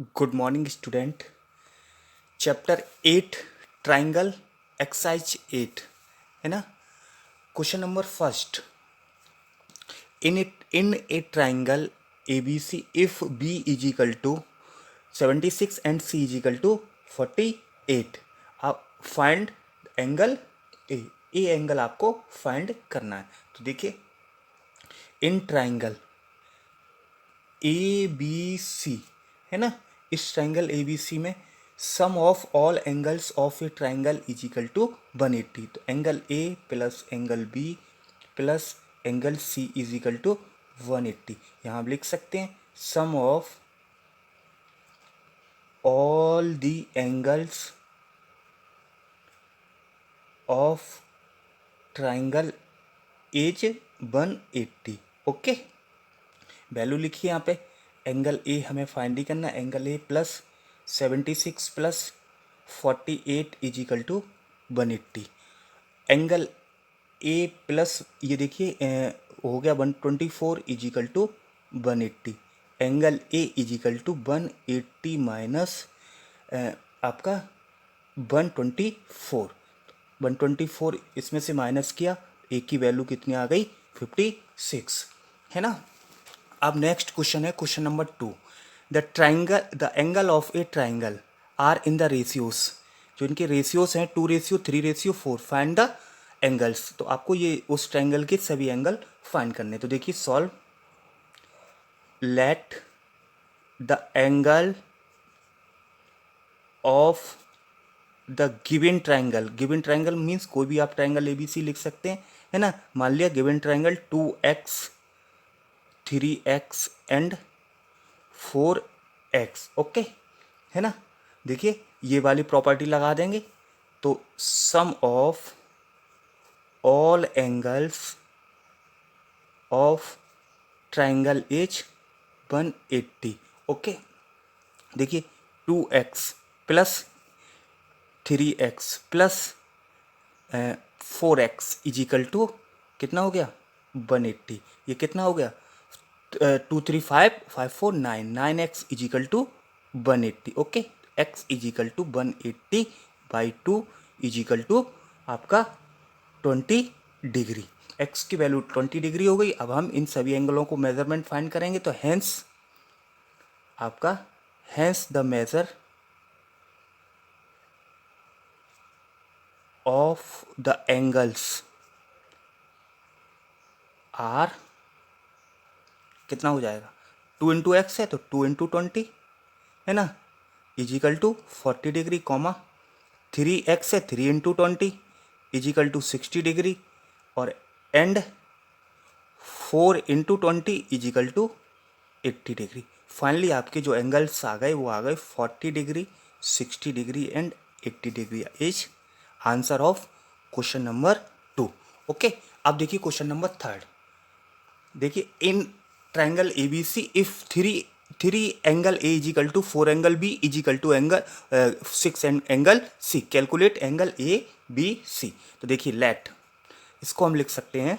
Good morning student. Chapter 8 triangle exercise 8 है ना। Question number first, in A triangle A B C if B is equal to 76 and C is equal to 48, आप find angle A angle आपको find करना है। तो देखिए, in triangle A B सी है ना, इस ट्राइंगल ए बी सी में sum of all angles of a triangle is equal to 180। तो angle A plus angle B plus angle C is equal to 180। यहाँ आप लिख सकते हैं sum of all the angles of triangle is 180। Okay, value लिखिए यहाँ पे। Angle A हमें फाइंड ही करना है। Angle A plus 76 plus 48 is equal to 180। Angle A plus ये देखिए हो गया 124 is equal to 180। Angle A is equal to 180 minus आपका 124। 124 इसमें से माइनस किया, ए की वैल्यू कितनी आ गई 56 है ना। अब नेक्स्ट क्वेश्चन है question number 2। The angle of a triangle are in the ratios, जो इनके रेशियोज हैं 2:3:4, फाइंड द एंगल्स। तो आपको ये उस ट्राइंगल के सभी एंगल फाइंड करने। तो देखिए, solve let the angle of the given triangle. Given triangle means कोई भी आप ट्राइंगल ए बी सी लिख सकते हैं है ना। मान लिया given triangle 2x 3x and 4x। Okay है ना। देखिए, ये वाली प्रॉपर्टी लगा देंगे तो sum of all angles of triangle is 180। Okay, देखिए 2x plus 3x plus 4x is equal to कितना हो गया 180। ये कितना हो गया 2 3 5 5 4 9 9x is equal to 180। Okay, x is equal to 180/2 is equal to आपका 20 डिग्री। x की वैल्यू 20 डिग्री हो गई। अब हम इन सभी एंगलों को मेजरमेंट फाइंड करेंगे। तो hence the measure of the angles are कितना हो जाएगा 2 इंटू एक्स है तो 2 इंटू 20 है ना, is equal to 40 degree, comma 3x है 3 इंटू 20 इजिकल टू 60 डिग्री, और and 4 into 20 is equal to 80 degree. Finally आपके जो एंगल्स आ गए वो आ गए 40 degree, 60 degree and 80 degree is answer of question number 2। Okay, अब देखिए क्वेश्चन नंबर 3। देखिए, in triangle A B C if three angle A is equal to 4 angle B is equal to angle 6 angle C, calculate angle A B C. तो देखिए, let इसको हम लिख सकते हैं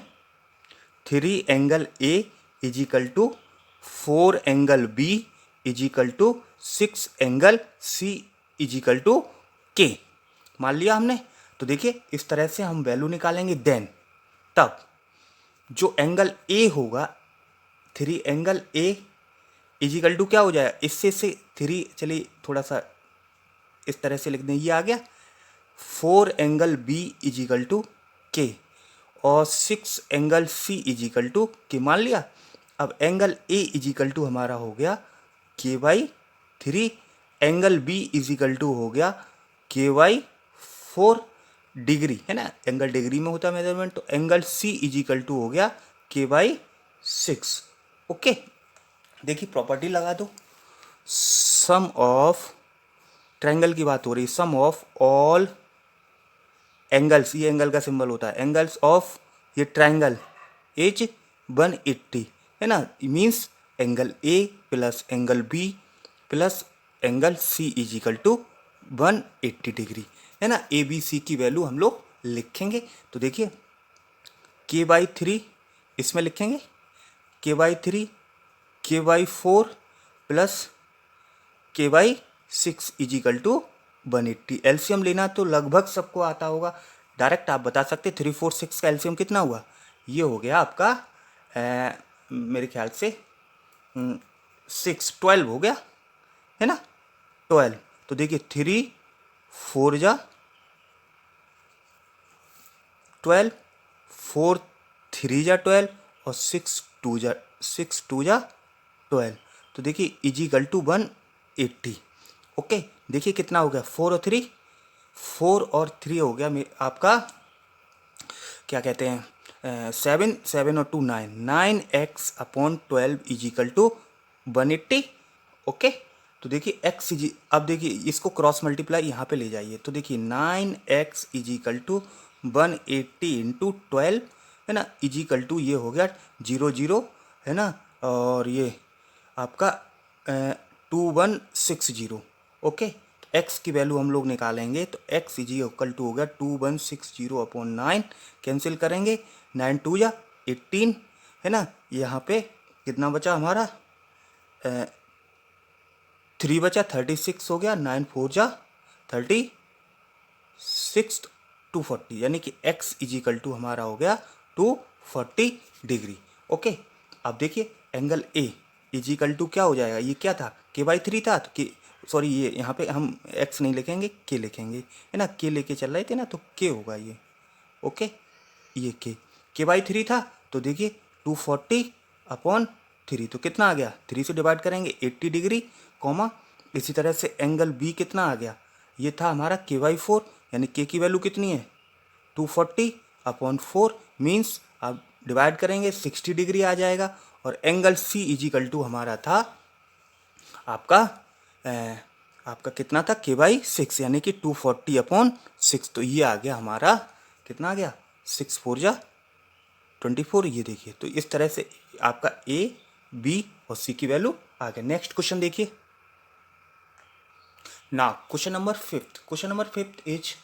3 angle A is equal to 4 angle B is equal to 6 angle C is equal to k. मान लिया हमने। तो देखिए, इस तरह से हम वैल्यू निकालेंगे। देन तब जो एंगल ए होगा 3 एंगल ए इजिकल टू क्या हो जाएगा, इससे से 3, चलिए थोड़ा सा इस तरह से लिख दें, ये आ गया 4 एंगल बी इजिकल टू के और 6 angle C is equal to k. मान लिया। अब एंगल ए इजिकल टू हमारा हो गया k/3, angle B is equal to हो गया k/4 डिग्री है ना, एंगल डिग्री में होता है मेजरमेंट। तो एंगल सी इजिकल टू हो गया k/6। ओके, देखिए प्रॉपर्टी लगा दो। सम ऑफ ट्रायंगल की बात हो रही, सम ऑफ ऑल एंगल्स, ये एंगल का सिंबल होता है, एंगल्स ऑफ ये ट्रायंगल इज 180 है ना। Means angle A plus angle B plus angle C is equal to 180 degree है ना। ए बी सी की वैल्यू हम लोग लिखेंगे। तो देखिए, k/3 इसमें लिखेंगे k/3 k/4 plus K/6 is equal to 180। LCM लेना तो लगभग सबको आता होगा, डायरेक्ट आप बता सकते 3 4 6 का एलसीएम कितना हुआ, ये हो गया आपका मेरे ख्याल से 6 12 हो गया है ना, 12। तो देखिए 3 4 जा 12, 4 3 जा 12 और 6 2 जा 12। तो देखिए इजिकल टू 180। ओके, देखिए कितना हो गया 4 और 3 हो गया आपका क्या कहते हैं 7 7 और 2 9, 9x/12 इजिकल टू 180। ओके, तो देखिए x इजी, अब देखिए इसको क्रॉस मल्टीप्लाई यहाँ पे ले जाइए, तो देखिए 9x इजिकल टू 180 इंटू 12 है ना, इजिकल टू ये हो गया 0 0 है ना, और ये आपका 2160। ओके, x की वैल्यू हम लोग निकालेंगे तो x इजिकल टू हो गया 2160/9, कैंसिल करेंगे 9 2 जा 18 है ना, यहाँ पे कितना बचा हमारा 3 बचा 36 हो गया, 9 4 जा 36 240, यानी कि x इजिकल टू हमारा हो गया 240 डिग्री। ओके, अब देखिए एंगल A इजिकल टू क्या हो जाएगा, ये क्या था K/3 था, तो सॉरी ये यहाँ पे हम x नहीं लिखेंगे K लिखेंगे है ना, K लेके चल रहे थे ना, तो K होगा ये। ओके, ये K/3 था, तो देखिए 240/3, तो कितना आ गया 3 से डिवाइड करेंगे 80 डिग्री कॉमा, इसी तरह से एंगल B कितना आ गया, ये था हमारा K/4, यानी K की वैल्यू कितनी है 240/4 मीन्स आप डिवाइड करेंगे 60 डिग्री आ जाएगा, और एंगल C इजिकल टू हमारा था आपका कितना था K/6, यानी कि 240/6, तो ये आ गया हमारा कितना आ गया 6 4 जा 24। ये देखिए, तो इस तरह से आपका A B और C की वैल्यू आ गया। नेक्स्ट क्वेश्चन देखिए ना, question number fifth is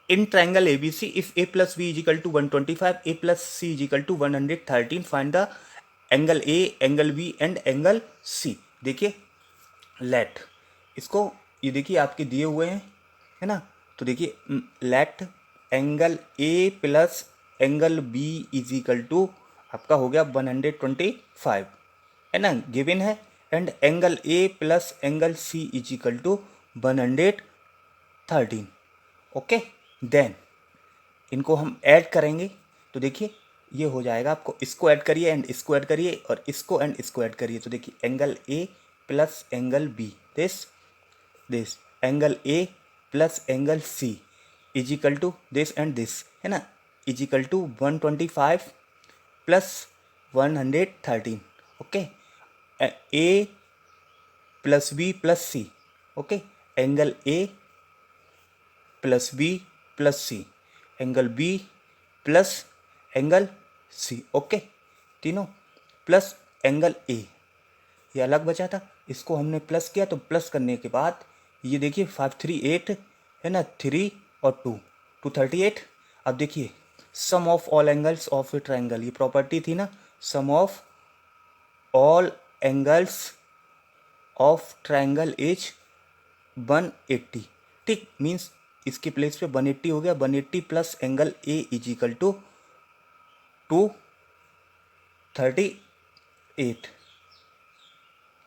in triangle ABC, if A plus B is equal to 125, A plus C is equal to 113, find the angle A, angle B and angle C। देखिए let इसको, ये देखिए आपके दिए हुए हैं है ना, तो देखिए let angle A plus angle B is equal to आपका हो गया 125 है ना, गिवन है, and angle A plus angle C is equal to 113। Okay, then इनको हम ऐड करेंगे, तो देखिए ये हो जाएगा, आपको इसको ऐड करिए एंड इसको ऐड करिए और इसको एंड इसको ऐड करिए, तो देखिए angle A plus angle B, this angle A plus angle C is equal to this and this है ना, is equal to 125 plus 113। Okay, A plus B plus C। Okay, angle A plus B plus C, angle B plus angle C। Okay, तीनों plus angle A, ये अलग बचा था, इसको हमने plus किया, तो प्लस करने के बाद ये देखिए 538 है ना, 3 और 2 238। अब देखिए sum of all angles of a triangle, ये प्रॉपर्टी थी ना, sum of all angles of triangle is 180। ठीक, मीन्स इसके प्लेस पे 180 हो गया, 180 plus angle A is equal to 238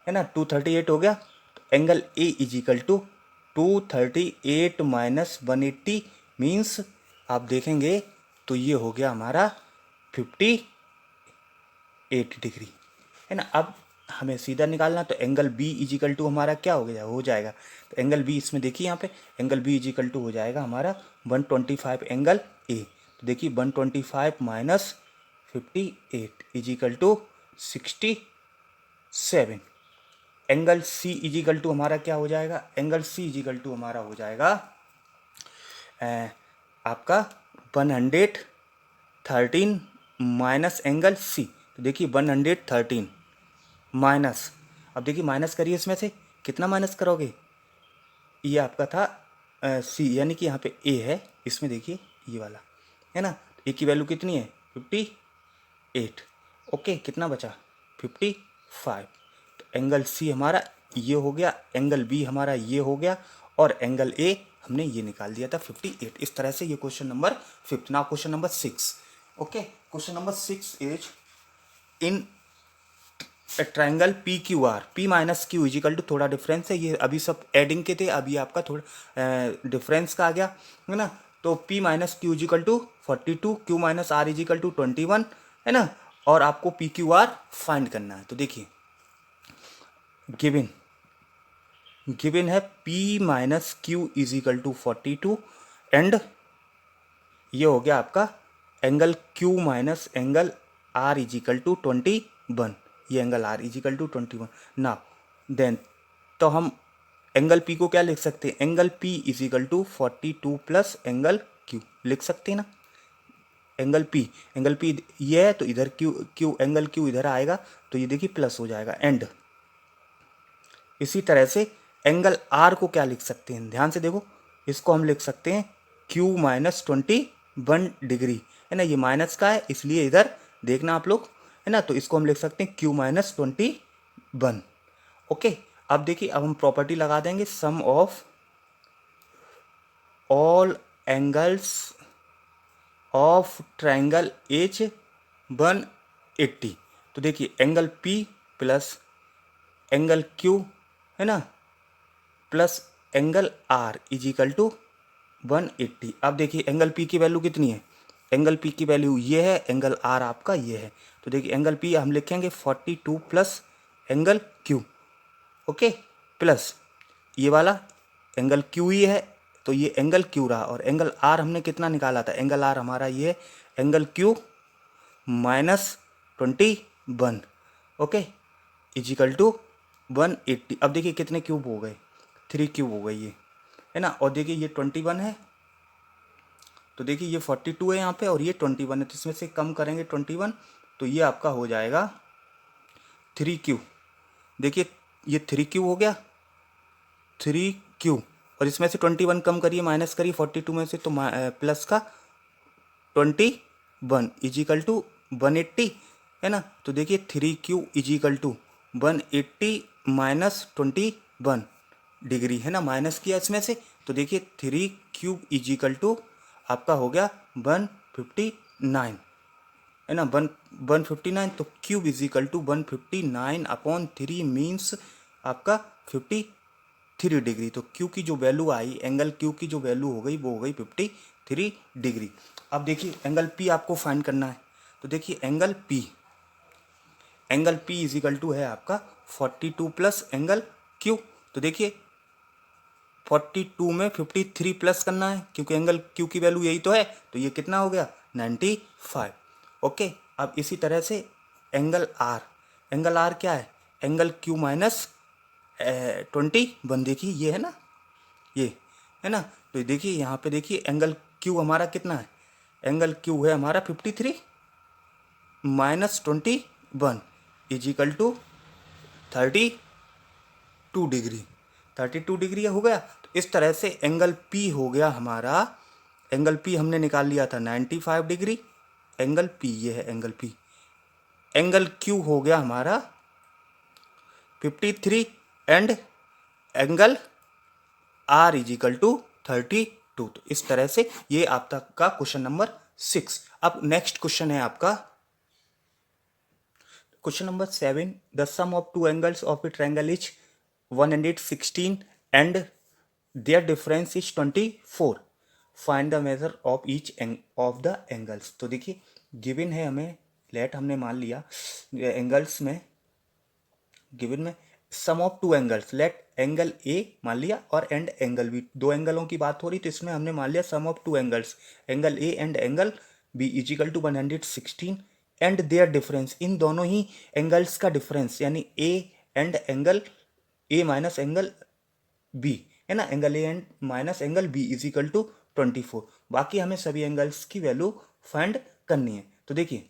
है ना, 238 हो गया, तो angle A is equal to 238 minus 180 means आप देखेंगे तो ये हो गया हमारा 58 डिग्री है ना। अब हमें सीधा निकालना, तो angle B is equal to हमारा क्या हो जाएगा, तो एंगल B इसमें देखिए यहाँ पे angle B is equal to हो जाएगा हमारा 125 एंगल A, तो देखिए 125 minus 58 is equal to 67। Angle C is equal to हमारा क्या हो जाएगा, angle C is equal to हमारा हो जाएगा आपका 113 माइनस एंगल C, तो देखिए 113 माइनस, अब देखिए माइनस करिए, इसमें से कितना माइनस करोगे, ये आपका था C, यानी कि यहाँ पे A है, इसमें देखिए ये वाला है ना, A की वैल्यू कितनी है 58। ओके, कितना बचा 55, तो एंगल C हमारा ये हो गया, एंगल बी हमारा ये हो गया, और एंगल ए हमने ये निकाल दिया था 58। इस तरह से ये question number 5। Now question number 6। Okay, question number 6 is in triangle P Q R, P minus Q is equal to, थोड़ा डिफरेंस है, ये अभी सब एडिंग के थे, अभी आपका थोड़ा डिफरेंस का आ गया है ना। तो P minus Q is equal to 42, Q minus R is equal to 21 है ना, और आपको पी क्यू आर फाइंड करना है। तो देखिए गिवन गिवन है P minus Q is equal to 42 and ये हो गया आपका angle Q minus angle R is equal to 21, ये एंगल R इजिकल टू 21। ना देन तो हम एंगल P को क्या लिख सकते हैं, angle P is equal to 42 plus angle Q लिख सकते हैं ना। एंगल P ये है तो इधर Q एंगल Q इधर आएगा, तो ये देखिए प्लस हो जाएगा। एंड इसी तरह से एंगल R को क्या लिख सकते हैं, ध्यान से देखो, इसको हम लिख सकते हैं Q माइनस 21 डिग्री है ना, ये माइनस का है इसलिए इधर देखना आप लोग है ना, तो इसको हम लिख सकते हैं Q माइनस 21। ओके, अब देखिए, अब हम प्रॉपर्टी लगा देंगे, sum of all angles of triangle H180। तो देखिए angle P plus angle Q है ना plus angle R is equal to 180। अब देखिए एंगल P की वैल्यू कितनी है, एंगल P की वैल्यू ये है, एंगल R आपका ये है। तो देखिए एंगल P हम लिखेंगे 42 plus angle Q, okay, plus ये वाला एंगल Q ही है, तो ये एंगल Q रहा, और एंगल R हमने कितना निकाला था, एंगल R हमारा ये है angle Q minus 21, okay, is equal to 180। अब देखिए कितने क्यूब हो गए, 3 क्यूब हो गए ये है ना, और देखिए ये 21 है, तो देखिए ये 42 है यहाँ पे, और ये 21 है, तो इसमें से कम करेंगे 21, तो ये आपका हो जाएगा 3 क्यूब। देखिए ये 3 क्यूब हो गया, 3 क्यूब, और इसमें से 21 कम करिए, माइनस करिए 42 में से, तो प्लस का 21 इजिकल टू 180 है ना। तो देखिए 3 cube is equal to 180 minus 21 degree है ना, माइनस किया इसमें से, तो देखिए 3 क्यूब इजिकल टू आपका हो गया 159 है ना, 159। तो cube is equal to 159 upon 3 means आपका 53 डिग्री। तो क्यू की जो वैल्यू आई, एंगल क्यू की जो वैल्यू हो गई वो हो गई 53 डिग्री। अब देखिए एंगल पी आपको फाइंड करना है, तो देखिए एंगल पी इजिकल टू है आपका 42 प्लस एंगल क्यू। तो देखिए 42 में 53 प्लस करना है, क्योंकि एंगल क्यू की वैल्यू यही तो है, तो ये कितना हो गया 95। ओके, अब इसी तरह से एंगल आर क्या है, एंगल क्यू माइनस 21, देखिए ये है ना, ये है ना, तो देखिए यहाँ पे देखिए एंगल क्यू हमारा कितना है, एंगल क्यू है हमारा 53 minus 21 is equal to 32 degree, 32 degree हो गया। तो इस तरह से एंगल पी हो गया हमारा, एंगल पी हमने निकाल लिया था 95 डिग्री, एंगल पी ये है एंगल पी। एंगल क्यू हो गया हमारा 53 and angle R is equal to 32। तो इस तरह से ये आप तक का क्वेश्चन नंबर 6। अब नेक्स्ट क्वेश्चन है आपका question number 7। The sum of two angles of a triangle is 116 and their difference is 24। Find the measure of each of the angles. तो देखिए गिवन है हमें, लेट हमने मान लिया एंगल्स में, गिवन में sum of two angles, let angle A मान लिया और एंड एंगल बी, दो एंगलों की बात हो रही, तो इसमें हमने मान लिया sum of two angles, angle A and angle B is equal to 116 and their difference, इन दोनों ही एंगल्स का डिफरेंस, यानी A and angle A minus angle B है ना, angle A and minus angle B is equal to 24। बाकी हमें सभी एंगल्स की वैल्यू फाइंड करनी है। तो देखिए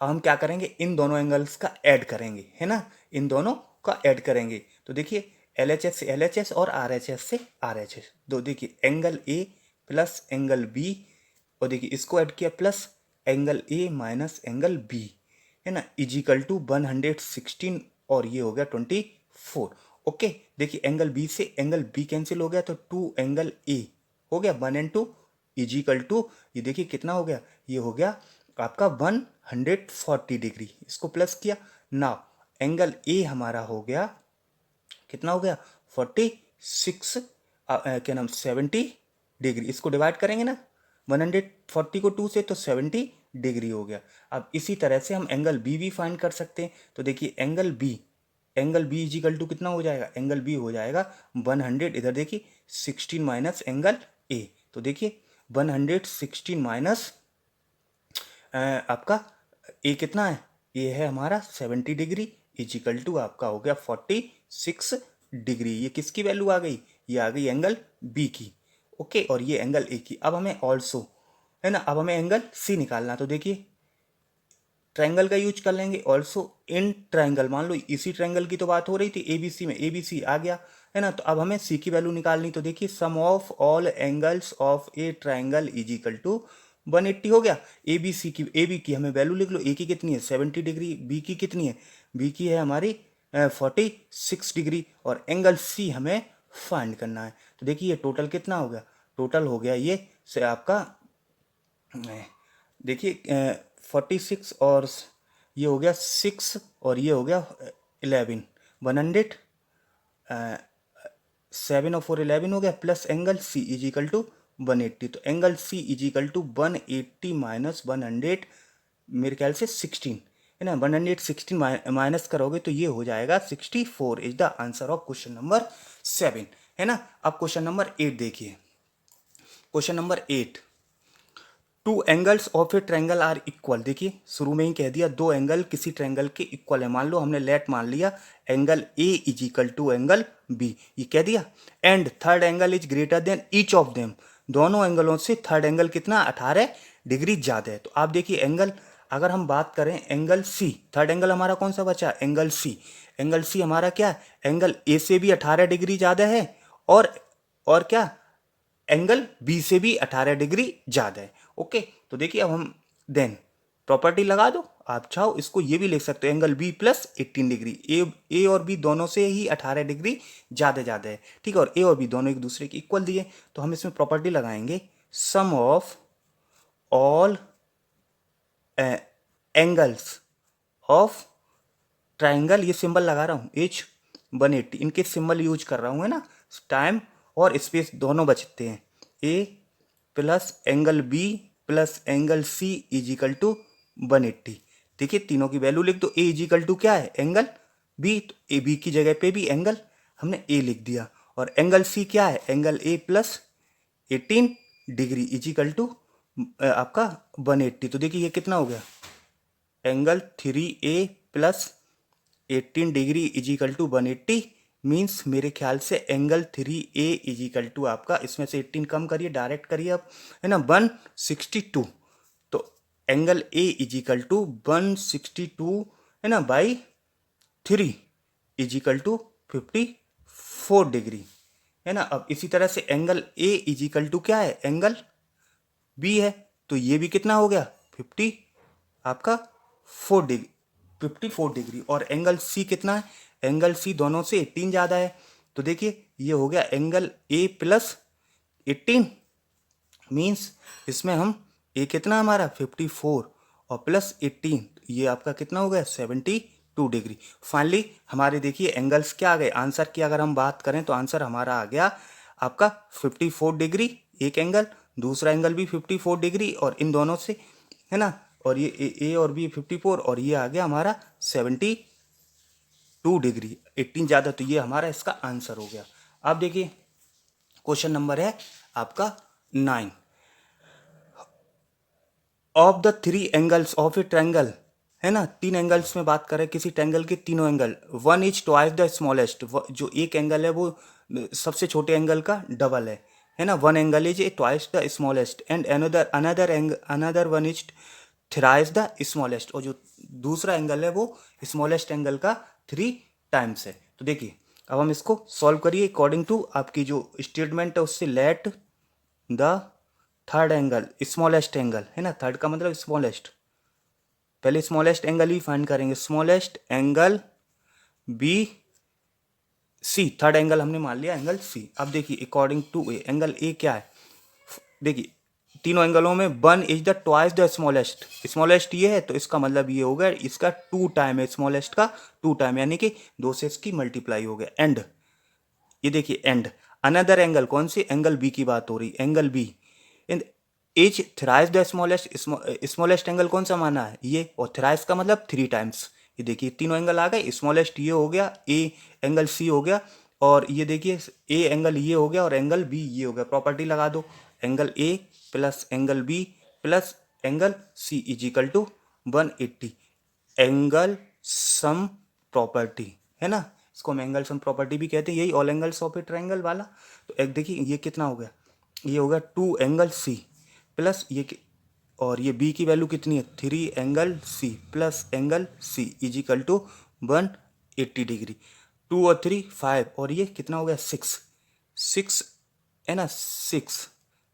अब हम क्या करेंगे, इन दोनों एंगल्स का ऐड करेंगे है ना, इन दोनों का ऐड करेंगे। तो देखिए LHS से LHS और RHS से RHS, तो देखिए angle A plus angle B, और देखिए इसको ऐड किया plus angle A minus angle B है ना, इजिकल टू 116, और ये हो गया 4। ओके, देखिए एंगल बी से एंगल बी कैंसिल हो गया तो 2 एंगल ए हो गया 1 एंड 2 इजिकल टू, ये देखिए कितना हो गया, ये हो गया आपका 140 डिग्री। इसको प्लस किया, नाउ एंगल ए हमारा हो गया कितना हो गया 46 क्या नाम 70 डिग्री। इसको डिवाइड करेंगे ना 140 को 2 से तो 70 डिग्री हो गया। अब इसी तरह से हम एंगल बी भी फाइंड कर सकते हैं। तो देखिए एंगल बी इजिकल टू कितना हो जाएगा, एंगल बी हो जाएगा 100, इधर देखिए 16 माइनस एंगल ए, तो देखिए 116 माइनस आपका ए कितना है, ए है हमारा 70 डिग्री इजिकल टू आपका हो गया 46 डिग्री। ये किसकी वैल्यू आ गई, ये आ गई एंगल बी की। ओके, और ये एंगल ए की। अब हमें ऑल्सो है ना, अब हमें एंगल सी निकालना। तो देखिए ट्रायंगल का यूज कर लेंगे ऑल्सो इन ट्रायंगल। मान लो इसी ट्रायंगल की तो बात हो रही थी एबीसी में, एबीसी आ गया है ना। तो अब हमें सी की वैल्यू निकालनी। तो देखिए sum of all angles of a triangle is equal to 180 हो गया। ए बी की हमें वैल्यू लिख लो, ए की कितनी है 70 डिग्री, बी की कितनी है, बी की है हमारी 46 डिग्री, और एंगल सी हमें फाइंड करना है। तो देखिए ये टोटल कितना हो गया, टोटल हो गया ये से आपका देखिए 46 और ये हो गया 6 और ये हो गया 11, 100 7 और 4 11 हो गया, plus angle C is equal to 180। तो angle C is equal to 180 minus 100 मेरे ख्याल से 16 है ना, 116 माइनस करोगे तो ये हो जाएगा 64 is the answer of question number 7 है ना। अब क्वेश्चन नंबर 8 देखिए, question number 8, two angles of a triangle are equal. देखिए शुरू में ही कह दिया दो एंगल किसी ट्रायंगल के इक्वल है। मान लो हमने लेट मान लिया angle A is equal to angle B, ये कह दिया, and third angle is greater than each of them. दोनों एंगलों से थर्ड एंगल कितना 18 डिग्री ज़्यादा है। तो आप देखिए एंगल, अगर हम बात करें एंगल सी, थर्ड एंगल हमारा कौन सा बचा, एंगल सी। एंगल सी हमारा क्या, एंगल ए से भी 18 डिग्री ज़्यादा है, और क्या एंगल बी से भी 18 डिग्री ज़्यादा है। ओके, तो देखिए अब हम देन प्रॉपर्टी लगा दो, आप चाहो इसको ये भी लिख सकते हो एंगल बी प्लस 18 डिग्री। ए और बी दोनों से ही 18 डिग्री ज़्यादा है, ठीक है, और ए और बी दोनों एक दूसरे के इक्वल दिए। तो हम इसमें प्रॉपर्टी लगाएंगे sum of all angles of triangle, ये सिंबल लगा रहा हूँ H180, इनके सिंबल यूज कर रहा हूँ है ना, टाइम और स्पेस दोनों बचते हैं। A plus angle B plus angle C is equal to 180। देखिए तीनों की वैल्यू लिख दो, ए इज इक्वल टू क्या है एंगल बी, तो ए बी की जगह पे भी एंगल हमने ए लिख दिया, और एंगल सी क्या है angle A plus 18 degree is equal to आपका 180। तो देखिए ये कितना हो गया, angle 3A plus 18 degree is equal to 180, means मेरे ख्याल से angle 3A is equal to आपका, इसमें से 18 कम करिए डायरेक्ट करिए अब है ना 162। तो angle A is equal to 162 है ना by 3 is equal to 54 degree है ना। अब इसी तरह से angle A is equal to क्या है एंगल B है, तो ये भी कितना हो गया 50 आपका 4 डिग्री 54 डिग्री, और एंगल सी कितना है, एंगल सी दोनों से 18 ज़्यादा है। तो देखिए ये हो गया एंगल ए प्लस 18, मीन्स इसमें हम ए कितना हमारा 54 और प्लस 18, ये आपका कितना हो गया 72 डिग्री। फाइनली हमारे देखिए एंगल्स क्या आ गए, आंसर की अगर हम बात करें तो आंसर हमारा आ गया आपका 54 डिग्री एक एंगल, दूसरा एंगल भी 54 डिग्री, और इन दोनों से है ना, और ये ए और बी 54, और ये आ गया हमारा 72 डिग्री 18 ज़्यादा। तो ये हमारा इसका आंसर हो गया। अब देखिए क्वेश्चन नंबर है आपका 9, of the 3 angles of a triangle है ना, 3 एंगल्स में बात करें किसी ट्रायंगल के तीनों angle, one is twice the smallest, जो एक एंगल है वो सबसे छोटे एंगल का डबल है ना, one angle is a twice the smallest, and another one is thrice the smallest, और जो दूसरा एंगल है वो स्मॉलेस्ट एंगल का 3 टाइम्स है। तो देखिए अब हम इसको सॉल्व करिए अकॉर्डिंग टू आपकी जो स्टेटमेंट है उससे, let the third angle smallest angle है ना, थर्ड का मतलब स्मॉलेस्ट, पहले स्मॉलेस्ट एंगल ही फाइंड करेंगे, smallest angle B C, third angle हमने मान लिया एंगल सी। अब देखिए according to A, angle A क्या है, देखिए तीनों एंगलों में one is the twice the smallest, smallest ये है तो इसका मतलब ये हो गया इसका टू टाइम है, स्मॉलेस्ट का टू टाइम, यानी कि दो से इसकी मल्टीप्लाई हो गया। एंड ये देखिए एंड अनदर एंगल, कौन सी, एंगल बी की बात हो रही, angle B and as thrice the smallest, smallest angle कौन सा माना है ये, और थ्राइस का मतलब थ्री टाइम्स। ये देखिए तीनों एंगल आ गए, स्मॉलेस्ट ये हो गया, ए एंगल सी हो गया, और ये देखिए ए एंगल ये हो गया और एंगल बी ये हो गया। प्रॉपर्टी लगा दो, angle A plus angle B plus angle C is equal to 180, angle sum property है ना, इसको हम एंगल सम प्रॉपर्टी भी कहते हैं, यही all angles of a triangle वाला। तो एक देखिए ये कितना हो गया, ये हो गया टू एंगल सी प्लस और ये बी की वैल्यू कितनी है, three angle C plus angle C is equal to 180 degree. Two और थ्री फाइव, और ये कितना हो गया सिक्स, सिक्स है ना, six,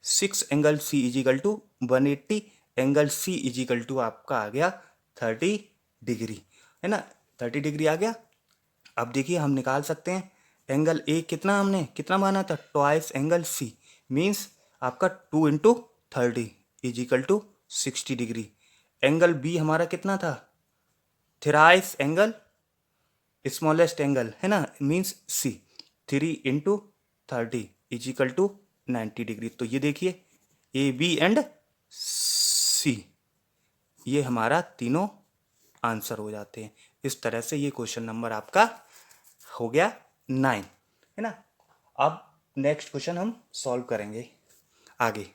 six angle C is equal to 180, angle C is equal to आपका आ गया 30 डिग्री, है ना, 30 डिग्री आ गया। अब देखिए हम निकाल सकते हैं एंगल ए कितना, हमने कितना माना था, ट्वाइस एंगल सी, मीन्स आपका 2 × 30 is equal to 60 degree. Angle B हमारा कितना था, थ्राइस एंगल स्मॉलेस्ट एंगल है ना, means C, 3 × 30 is equal to 90 degree. तो ये देखिए ए बी एंड सी, ये हमारा तीनों आंसर हो जाते हैं। इस तरह से ये क्वेश्चन नंबर आपका हो गया 9, है ना। अब नेक्स्ट क्वेश्चन हम सॉल्व करेंगे आगे।